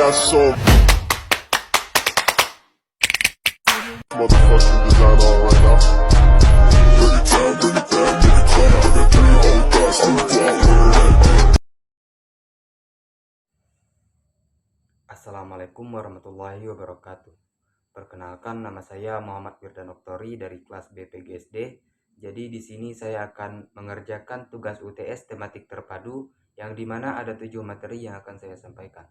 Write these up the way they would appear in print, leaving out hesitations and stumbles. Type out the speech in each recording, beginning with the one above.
got some motherfucking design on right now. Bring it down, bring it down, bring it down. I got 3 whole thoughts to walk. Assalamualaikum warahmatullahi wabarakatuh. Perkenalkan, nama saya Muhammad Firdan Oktori dari kelas BPGSD. Jadi di sini saya akan mengerjakan tugas UTS tematik terpadu yang dimana ada 7 materi yang akan saya sampaikan.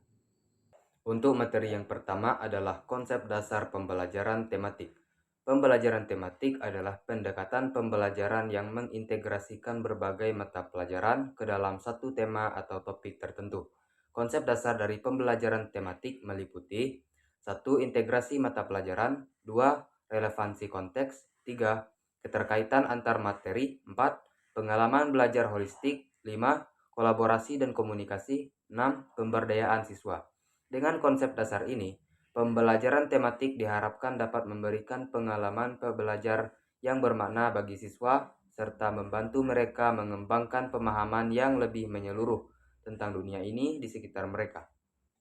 Untuk materi yang pertama adalah konsep dasar pembelajaran tematik. Pembelajaran tematik adalah pendekatan pembelajaran yang mengintegrasikan berbagai mata pelajaran ke dalam satu tema atau topik tertentu. Konsep dasar dari pembelajaran tematik meliputi 1. Integrasi mata pelajaran, 2. Relevansi konteks, 3. Keterkaitan antar materi, 4. Pengalaman belajar holistik, 5. Kolaborasi dan komunikasi, 6. Pemberdayaan siswa. Dengan konsep dasar ini, pembelajaran tematik diharapkan dapat memberikan pengalaman pembelajar yang bermakna bagi siswa, serta membantu mereka mengembangkan pemahaman yang lebih menyeluruh tentang dunia ini di sekitar mereka.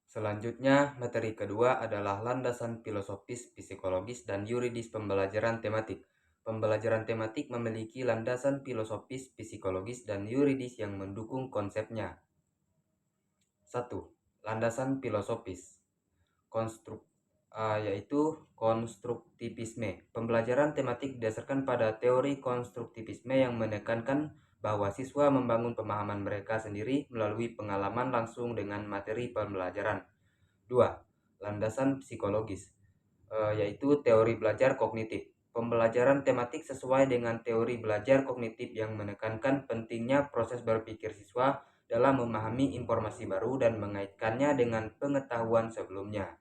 Selanjutnya, materi kedua adalah landasan filosofis, psikologis, dan yuridis pembelajaran tematik. Pembelajaran tematik memiliki landasan filosofis, psikologis, dan yuridis yang mendukung konsepnya. 1. Landasan filosofis yaitu konstruktivisme. Pembelajaran tematik didasarkan pada teori konstruktivisme yang menekankan bahwa siswa membangun pemahaman mereka sendiri melalui pengalaman langsung dengan materi pembelajaran. 2. Landasan psikologis, yaitu teori belajar kognitif. Pembelajaran tematik sesuai dengan teori belajar kognitif yang menekankan pentingnya proses berpikir siswa dalam memahami informasi baru dan mengaitkannya dengan pengetahuan sebelumnya.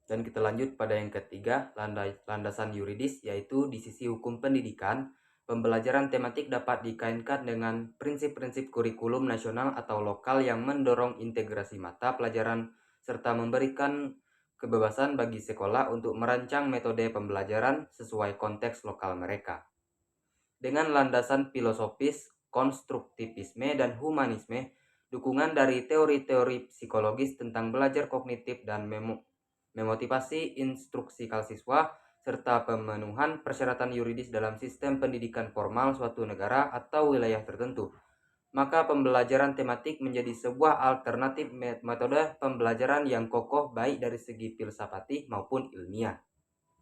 Dan kita lanjut pada yang ketiga, landasan yuridis, yaitu di sisi hukum pendidikan, pembelajaran tematik dapat dikaitkan dengan prinsip-prinsip kurikulum nasional atau lokal yang mendorong integrasi mata pelajaran serta memberikan kebebasan bagi sekolah untuk merancang metode pembelajaran sesuai konteks lokal mereka. Dengan landasan filosofis, konstruktivisme, dan humanisme, dukungan dari teori-teori psikologis tentang belajar kognitif dan memotivasi instruksikal siswa, serta pemenuhan persyaratan yuridis dalam sistem pendidikan formal suatu negara atau wilayah tertentu, maka pembelajaran tematik menjadi sebuah alternatif metode pembelajaran yang kokoh baik dari segi filsafati maupun ilmiah.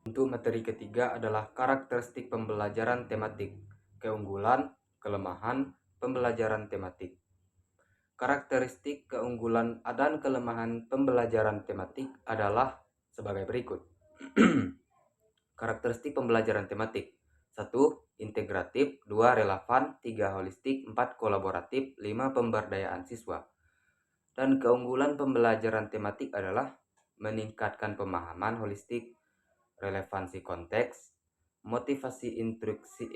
Untuk materi ketiga adalah karakteristik pembelajaran tematik, keunggulan, kelemahan pembelajaran tematik. Karakteristik, keunggulan, dan kelemahan pembelajaran tematik adalah sebagai berikut. Karakteristik pembelajaran tematik: 1. Integratif, 2. Relevan, 3. Holistik, 4. Kolaboratif, 5. Pemberdayaan siswa. Dan keunggulan pembelajaran tematik adalah meningkatkan pemahaman holistik, relevansi konteks, motivasi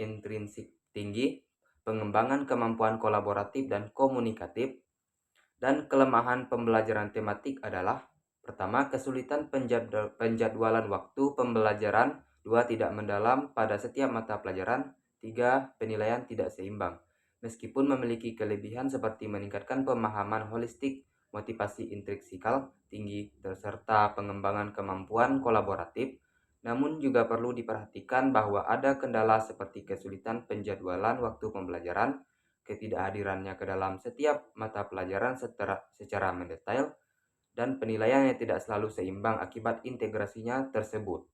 intrinsik tinggi, pengembangan kemampuan kolaboratif dan komunikatif. Dan kelemahan pembelajaran tematik adalah: pertama, kesulitan penjadwalan waktu pembelajaran, 2. Tidak mendalam pada setiap mata pelajaran, 3. Penilaian tidak seimbang. Meskipun memiliki kelebihan seperti meningkatkan pemahaman holistik, motivasi intrinsikal tinggi, serta pengembangan kemampuan kolaboratif, namun juga perlu diperhatikan bahwa ada kendala seperti kesulitan penjadwalan waktu pembelajaran, ketidakhadirannya ke dalam setiap mata pelajaran secara mendetail, dan penilaian yang tidak selalu seimbang akibat integrasinya tersebut.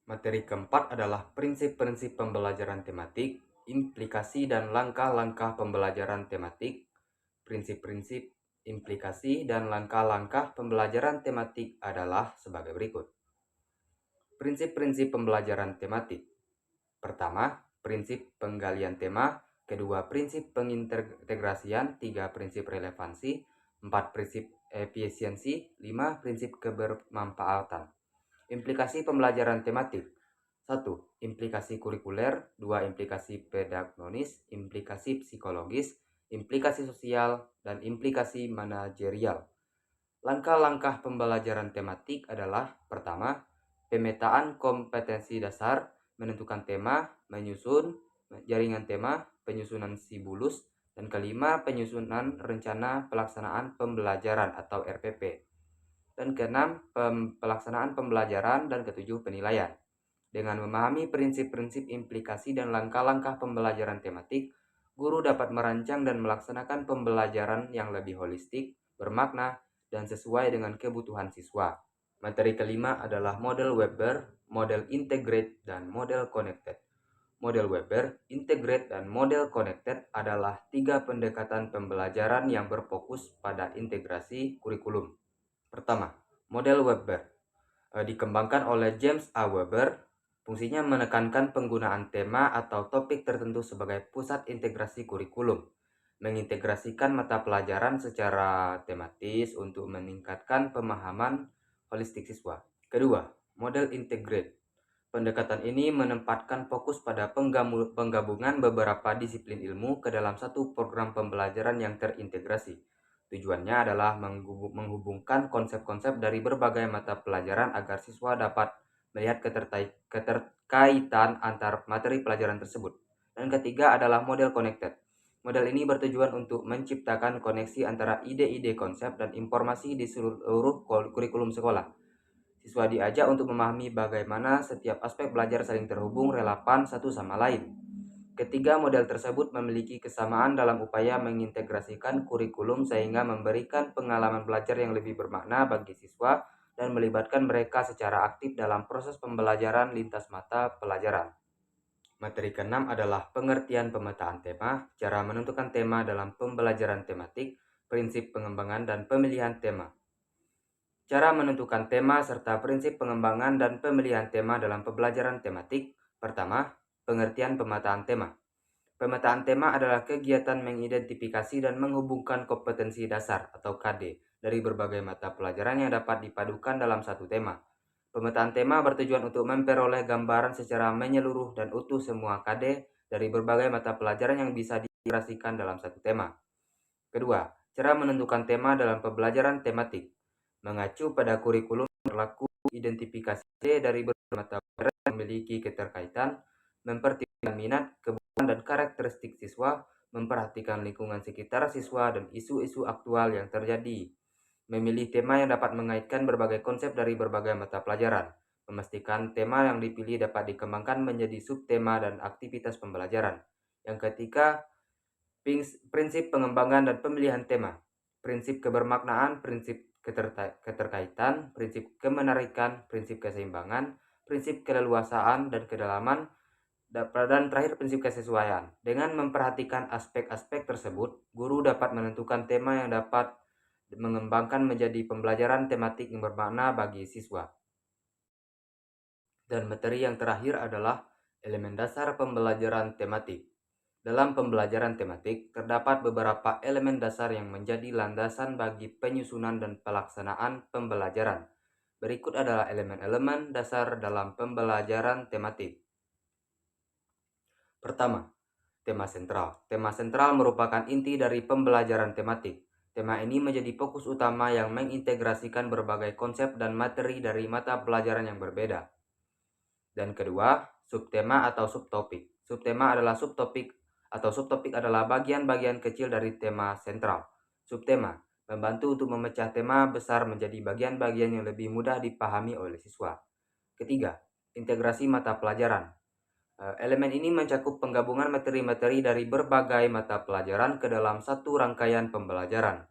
Materi keempat adalah prinsip-prinsip pembelajaran tematik, implikasi dan langkah-langkah pembelajaran tematik. Prinsip-prinsip, implikasi, dan langkah-langkah pembelajaran tematik adalah sebagai berikut. Prinsip-prinsip pembelajaran tematik. Pertama, prinsip penggalian tema. Kedua, prinsip pengintegrasian. 3. Prinsip relevansi. 4. Prinsip efisiensi. 5. Prinsip kebermanfaatan. Implikasi pembelajaran tematik. 1. Implikasi kurikuler. 2. Implikasi pedagogis. Implikasi psikologis, implikasi sosial, dan implikasi manajerial. Langkah-langkah pembelajaran tematik adalah: pertama, pemetaan kompetensi dasar, menentukan tema, menyusun jaringan tema, penyusunan sibulus, dan kelima, penyusunan rencana pelaksanaan pembelajaran atau RPP. Dan keenam, pelaksanaan pembelajaran, dan ketujuh, penilaian. Dengan memahami prinsip-prinsip implikasi dan langkah-langkah pembelajaran tematik, guru dapat merancang dan melaksanakan pembelajaran yang lebih holistik, bermakna, dan sesuai dengan kebutuhan siswa. Materi kelima adalah model Weber, model integrate, dan model connected. Model Weber, integrate, dan model connected adalah tiga pendekatan pembelajaran yang berfokus pada integrasi kurikulum. Pertama, model Weber dikembangkan oleh James A. Weber. Fungsinya menekankan penggunaan tema atau topik tertentu sebagai pusat integrasi kurikulum, mengintegrasikan mata pelajaran secara tematis untuk meningkatkan pemahaman holistik siswa. Kedua, model integrate. Pendekatan ini menempatkan fokus pada penggabungan beberapa disiplin ilmu ke dalam satu program pembelajaran yang terintegrasi. Tujuannya adalah menghubungkan konsep-konsep dari berbagai mata pelajaran agar siswa dapat melihat keterkaitan antar materi pelajaran tersebut. Dan ketiga adalah model connected. Model ini bertujuan untuk menciptakan koneksi antara ide-ide konsep dan informasi di seluruh kurikulum sekolah. Siswa diajak untuk memahami bagaimana setiap aspek belajar saling terhubung relevan satu sama lain. Ketiga model tersebut memiliki kesamaan dalam upaya mengintegrasikan kurikulum sehingga memberikan pengalaman belajar yang lebih bermakna bagi siswa dan melibatkan mereka secara aktif dalam proses pembelajaran lintas mata pelajaran. Materi keenam adalah pengertian pemetaan tema, cara menentukan tema dalam pembelajaran tematik, prinsip pengembangan dan pemilihan tema. Cara menentukan tema serta prinsip pengembangan dan pemilihan tema dalam pembelajaran tematik. Pertama, pengertian pemetaan tema. Pemetaan tema adalah kegiatan mengidentifikasi dan menghubungkan kompetensi dasar atau KD dari berbagai mata pelajaran yang dapat dipadukan dalam satu tema. Pemetaan tema bertujuan untuk memperoleh gambaran secara menyeluruh dan utuh semua KD dari berbagai mata pelajaran yang bisa diintegrasikan dalam satu tema. Kedua, cara menentukan tema dalam pembelajaran tematik. Mengacu pada kurikulum berlaku, identifikasi dari berbagai mata pelajaran yang memiliki keterkaitan, mempertimbangkan minat, kebutuhan, dan karakteristik siswa, memperhatikan lingkungan sekitar siswa dan isu-isu aktual yang terjadi, memilih tema yang dapat mengaitkan berbagai konsep dari berbagai mata pelajaran, memastikan tema yang dipilih dapat dikembangkan menjadi subtema dan aktivitas pembelajaran. Yang ketiga, prinsip pengembangan dan pemilihan tema, prinsip kebermaknaan, prinsip keterkaitan, prinsip kemenarikan, prinsip keseimbangan, prinsip keleluasaan dan kedalaman, dan terakhir prinsip kesesuaian. Dengan memperhatikan aspek-aspek tersebut, guru dapat menentukan tema yang dapat mengembangkan menjadi pembelajaran tematik yang bermakna bagi siswa. Dan materi yang terakhir adalah elemen dasar pembelajaran tematik. Dalam pembelajaran tematik, terdapat beberapa elemen dasar yang menjadi landasan bagi penyusunan dan pelaksanaan pembelajaran. Berikut adalah elemen-elemen dasar dalam pembelajaran tematik. Pertama, tema sentral. Tema sentral merupakan inti dari pembelajaran tematik. Tema ini menjadi fokus utama yang mengintegrasikan berbagai konsep dan materi dari mata pelajaran yang berbeda. Dan kedua, subtema atau subtopik. Subtema adalah subtopik adalah bagian-bagian kecil dari tema sentral. Subtema membantu untuk memecah tema besar menjadi bagian-bagian yang lebih mudah dipahami oleh siswa. Ketiga, integrasi mata pelajaran. Elemen ini mencakup penggabungan materi-materi dari berbagai mata pelajaran ke dalam satu rangkaian pembelajaran.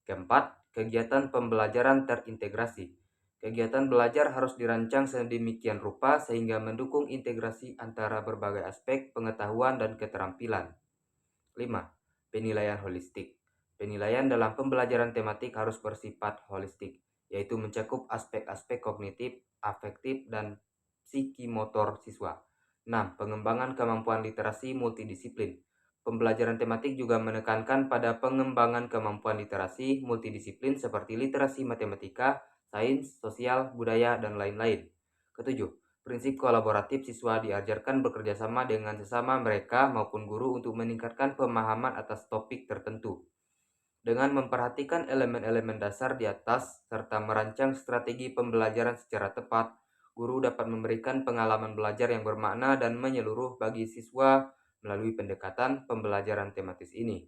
Keempat, kegiatan pembelajaran terintegrasi. Kegiatan belajar harus dirancang sedemikian rupa sehingga mendukung integrasi antara berbagai aspek pengetahuan dan keterampilan. 5. Penilaian holistik. Penilaian dalam pembelajaran tematik harus bersifat holistik, yaitu mencakup aspek-aspek kognitif, afektif, dan psikimotor siswa. 6. Pengembangan kemampuan literasi multidisiplin. Pembelajaran tematik juga menekankan pada pengembangan kemampuan literasi multidisiplin seperti literasi matematika, sains, sosial, budaya, dan lain-lain. Ketujuh, prinsip kolaboratif. Siswa diajarkan bekerja sama dengan sesama mereka maupun guru untuk meningkatkan pemahaman atas topik tertentu. Dengan memperhatikan elemen-elemen dasar di atas serta merancang strategi pembelajaran secara tepat, guru dapat memberikan pengalaman belajar yang bermakna dan menyeluruh bagi siswa melalui pendekatan pembelajaran tematis ini.